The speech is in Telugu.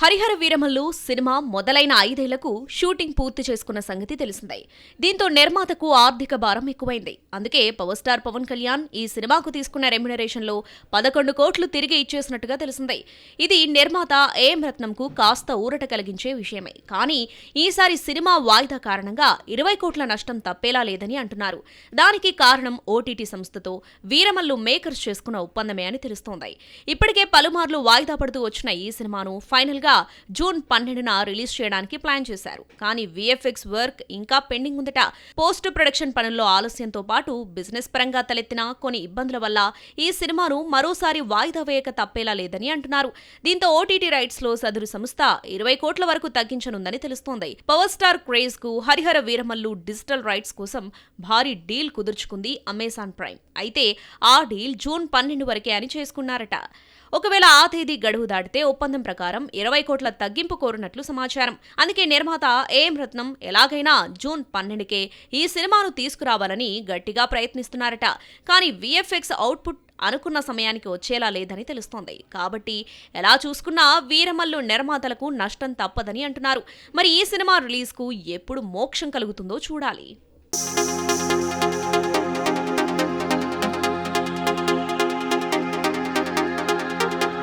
హరిహర వీరమల్లు సినిమా మొదలైన 5 ఏళ్లకు షూటింగ్ పూర్తి చేసుకున్న సంగతి తెలిసిందే. దీంతో నిర్మాతకు ఆర్థిక భారం ఎక్కువైంది. అందుకే పవర్ స్టార్ పవన్ కళ్యాణ్ ఈ సినిమాకు తీసుకున్న రెమ్యునరేషన్లో 11 కోట్లు తిరిగి ఇచ్చేసినట్టుగా తెలిసిందే. ఇది నిర్మాత ఏఎం రత్నంకు కాస్త ఊరట కలిగించే విషయమే. కానీ ఈసారి సినిమా వాయిదా కారణంగా 20 కోట్ల నష్టం తప్పేలా లేదని అంటున్నారు. దానికి కారణం ఓటీటీ సంస్థతో వీరమల్లు మేకర్స్ చేసుకున్న ఒప్పందమే అని తెలుస్తోంది. ఇప్పటికే పలుమార్లు వాయిదా పడుతూ వచ్చిన ఈ సినిమాను ఫైనల్గా జూన్ 12న రిలీజ్ చేయడానికి ప్లాన్ చేశారు. కానీ విఎఫ్ఎక్స్ వర్క్ ఇంకా పెండింగ్ ఉందట. పోస్ట్ ప్రొడక్షన్ పనుల్లో ఆలస్యంతో పాటు బిజినెస్ పరంగా తలెత్తిన కొన్ని ఇబ్బందుల వల్ల ఈ సినిమాను మరోసారి వాయిదా వేయక తప్పేలా లేదని అంటున్నారు. దీంతో ఓటీటీ రైట్స్ లో సదరు సంస్థ 20 కోట్ల వరకు తగ్గించనుందని తెలుస్తోంది. పవర్ స్టార్ క్రేజ్ కు హరిహర వీరమల్లు డిజిటల్ రైట్స్ కోసం భారీ డీల్ కుదుర్చుకుంది అమెజాన్ ప్రైమ్. అయితే ఆ డీల్ జూన్ 12 వరకే అని చేసుకున్నారట. ఒకవేళ ఆ తేదీ గడువు దాటితే ఒప్పందం ప్రకారం 20 కోట్ల తగ్గింపు కోరినట్లు సమాచారం. అందుకే నిర్మాత ఏఎం రత్నం ఎలాగైనా జూన్ 12కే ఈ సినిమాను తీసుకురావాలని గట్టిగా ప్రయత్నిస్తున్నారట. కానీ విఎఫ్ఎక్స్ అవుట్పుట్ అనుకున్న సమయానికి వచ్చేలా లేదని తెలుస్తోంది. కాబట్టి ఎలా చూసుకున్నా వీరమల్లు నిర్మాతలకు నష్టం తప్పదని అంటున్నారు. మరి ఈ సినిమా రిలీజ్కు ఎప్పుడు మోక్షం కలుగుతుందో చూడాలి.